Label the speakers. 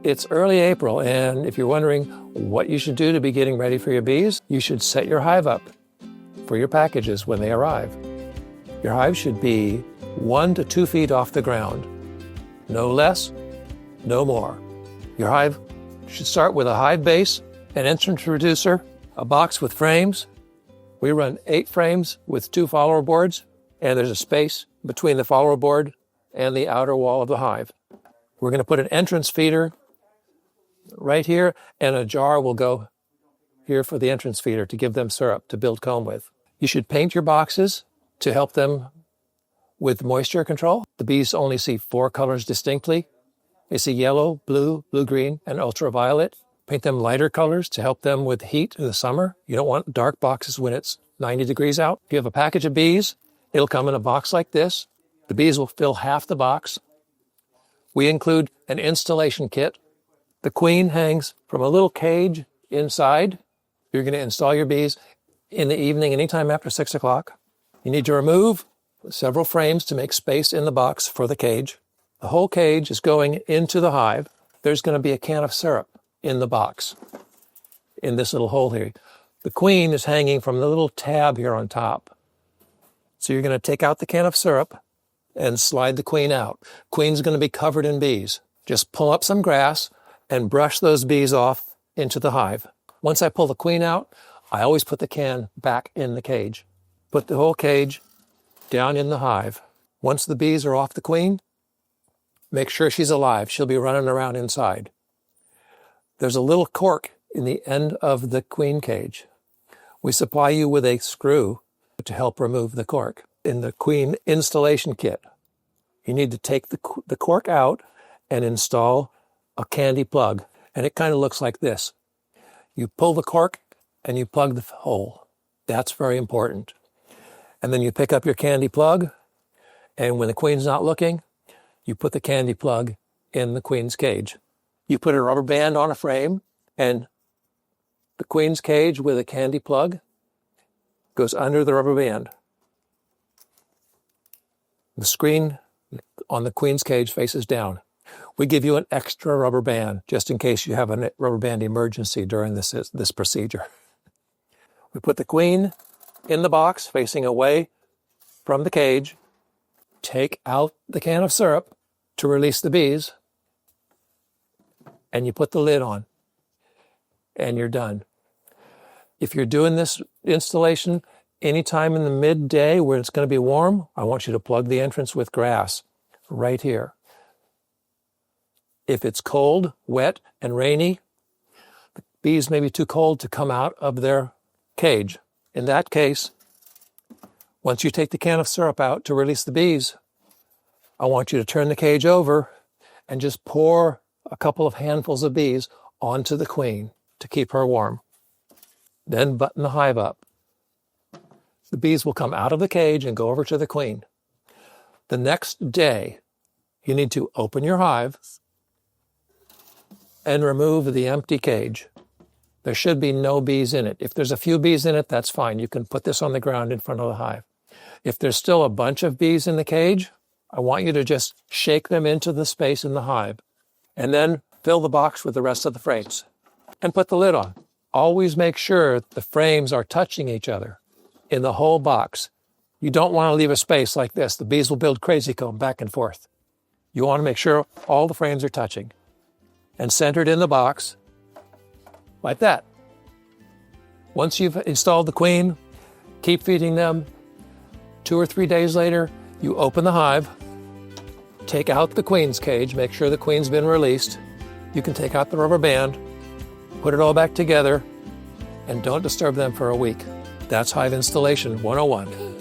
Speaker 1: It's early April, and if you're wondering what you should do to be getting ready for your bees, you should set your hive up for your packages when they arrive. Your hive should be 1 to 2 feet off the ground. No less, no more. Your hive should start with a hive base, an entrance reducer, a box with frames. We run 8 frames with 2 follower boards, and there's a space between the follower board and the outer wall of the hive. We're going to put an entrance feeder right here, and a jar will go here for the entrance feeder to give them syrup to build comb with. You should paint your boxes to help them with moisture control. The bees only see 4 colors distinctly. They see yellow, blue, blue-green, and ultraviolet. Paint them lighter colors to help them with heat in the summer. You don't want dark boxes when it's 90 degrees out. If you have a package of bees, it'll come in a box like this. The bees will fill half the box. We include an installation kit. The queen hangs from a little cage inside. You're going to install your bees in the evening, anytime after 6 o'clock. You need to remove several frames to make space in the box for the cage. The whole cage is going into the hive. There's going to be a can of syrup in the box, in this little hole here. The queen is hanging from the little tab here on top. So you're going to take out the can of syrup and slide the queen out. Queen's going to be covered in bees. Just pull up some grass and brush those bees off into the hive. Once I pull the queen out, I always put the can back in the cage. Put the whole cage down in the hive. Once the bees are off the queen, make sure she's alive. She'll be running around inside. There's a little cork in the end of the queen cage. We supply you with a screw to help remove the cork. In the queen installation kit, you need to take the cork out and install a candy plug, and it kind of looks like this. You pull the cork and you plug the hole. That's very important. And then you pick up your candy plug, and when the queen's not looking, you put the candy plug in the queen's cage. You put a rubber band on a frame, and the queen's cage with a candy plug goes under the rubber band. The screen on the queen's cage faces down. We give you an extra rubber band just in case you have a rubber band emergency during this procedure. We put the queen in the box facing away from the cage, take out the can of syrup to release the bees, and you put the lid on, and you're done. If you're doing this installation anytime in the midday where it's going to be warm, I want you to plug the entrance with grass right here. If it's cold, wet, and rainy, the bees may be too cold to come out of their cage. In that case, once you take the can of syrup out to release the bees, I want you to turn the cage over and just pour a couple of handfuls of bees onto the queen to keep her warm. Then button the hive up. The bees will come out of the cage and go over to the queen. The next day, you need to open your hive and remove the empty cage. There should be no bees in it. If there's a few bees in it, that's fine. You can put this on the ground in front of the hive. If there's still a bunch of bees in the cage, I want you to just shake them into the space in the hive and then fill the box with the rest of the frames and put the lid on. Always make sure the frames are touching each other in the whole box. You don't want to leave a space like this. The bees will build crazy comb back and forth. You want to make sure all the frames are touching and centered in the box like that. Once you've installed the queen, keep feeding them. 2 or 3 days later, you open the hive, take out the queen's cage, make sure the queen's been released. You can take out the rubber band, put it all back together, and don't disturb them for a week. That's Hive Installation 101.